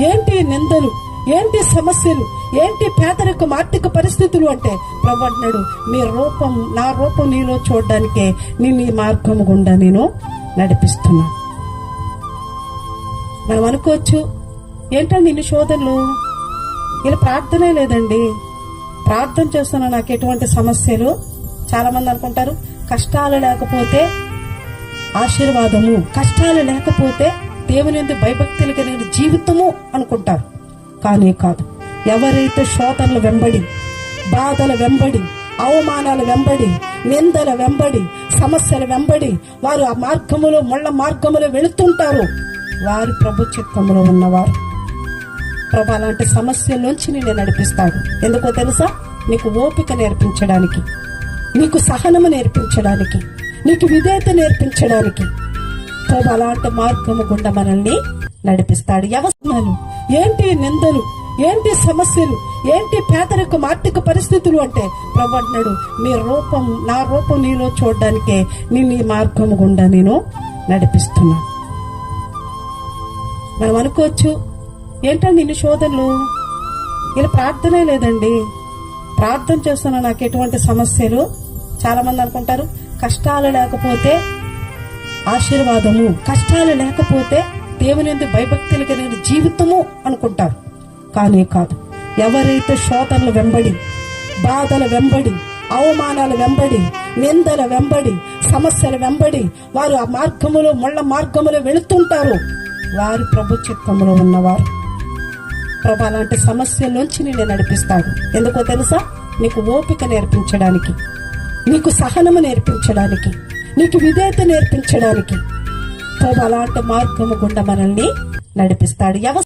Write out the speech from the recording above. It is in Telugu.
ఏంటి నిందలు, ఏంటి సమస్యలు, ఏంటి పేదరికం, ఆర్థిక పరిస్థితులు అంటే ప్రభు అంటున్నాడు, నా రూపం నీలో చూడడానికే నేను ఈ మార్గం గుండా నేను నడిపిస్తున్నా. మనం అనుకోవచ్చు, ఏంటండి ఇన్ని శోధనలు, ఇలా ప్రార్థనే లేదండి, ప్రార్థన చేస్తున్నా నాకు ఎటువంటి సమస్యలు. చాలా మంది అనుకుంటారు కష్టాలు లేకపోతే ఆశీర్వాదము, కష్టాలు లేకపోతే దేవుని యందు భయభక్తులు కలిగిన జీవితము అనుకుంటారు. కానీ కాదు. ఎవరైతే శోధనలు వెంబడి, బాధల వెంబడి, అవమానాల వెంబడి, నిందల వెంబడి, సమస్యల వెంబడి వారు ఆ మార్గములో ముళ్ళ మార్గములో వెళుతుంటారు, వారు ప్రభు చిత్తంలో ఉన్నవారు. ప్రభు అలాంటి సమస్యల్లోంచి నేను నడిపిస్తాడు. ఎందుకో తెలుసా? నీకు ఓపిక నేర్పించడానికి, నీకు సహనము నేర్పించడానికి, నీకు విధేయత నేర్పించడానికి ప్రభు అలాంటి మార్గము గుండా మనల్ని నడిపిస్తాడు. అవసరాలు ఏంటి, నిందలు ఏంటి, సమస్యలు ఏంటి, పేదరికం, ఆర్థిక పరిస్థితులు అంటే ప్రభు అంటున్నాడు, నా రూపం నీలో చూడడానికే నేను ఈ మార్గము గుండా నేను నడిపిస్తున్నా. మనం అనుకోవచ్చు, ఏంటండి ఇన్ని శోధనలు, ఇలా ప్రార్థనే లేదండి, ప్రార్థన చేస్తున్నా నాకు ఎటువంటి సమస్యలు. చాలా మంది అనుకుంటారు కష్టాలు లేకపోతే ఆశీర్వాదము, కష్టాలు లేకపోతే దేవుని యందు భయభక్తులు కలిగిన జీవితము అనుకుంటారు. కానీ కాదు. ఎవరైతే శోధనలు వెంబడి, బాధల వెంబడి, అవమానాల వెంబడి, నిందల వెంబడి, సమస్యల వెంబడి వారు ఆ మార్గములో ముళ్ళ మార్గములో వెళుతుంటారు, వారు ప్రభు చిత్తంలో ఉన్నవారు. ప్రభు అలాంటి సమస్యల్లోంచి నేను నడిపిస్తాడు. ఎందుకో తెలుసా? నీకు ఓపిక నేర్పించడానికి, నీకు సహనము నేర్పించడానికి, నీకు విధేయత నేర్పించడానికి ప్రభు అలాంటి మార్గము గుండా మనల్ని నడిపిస్తాడు.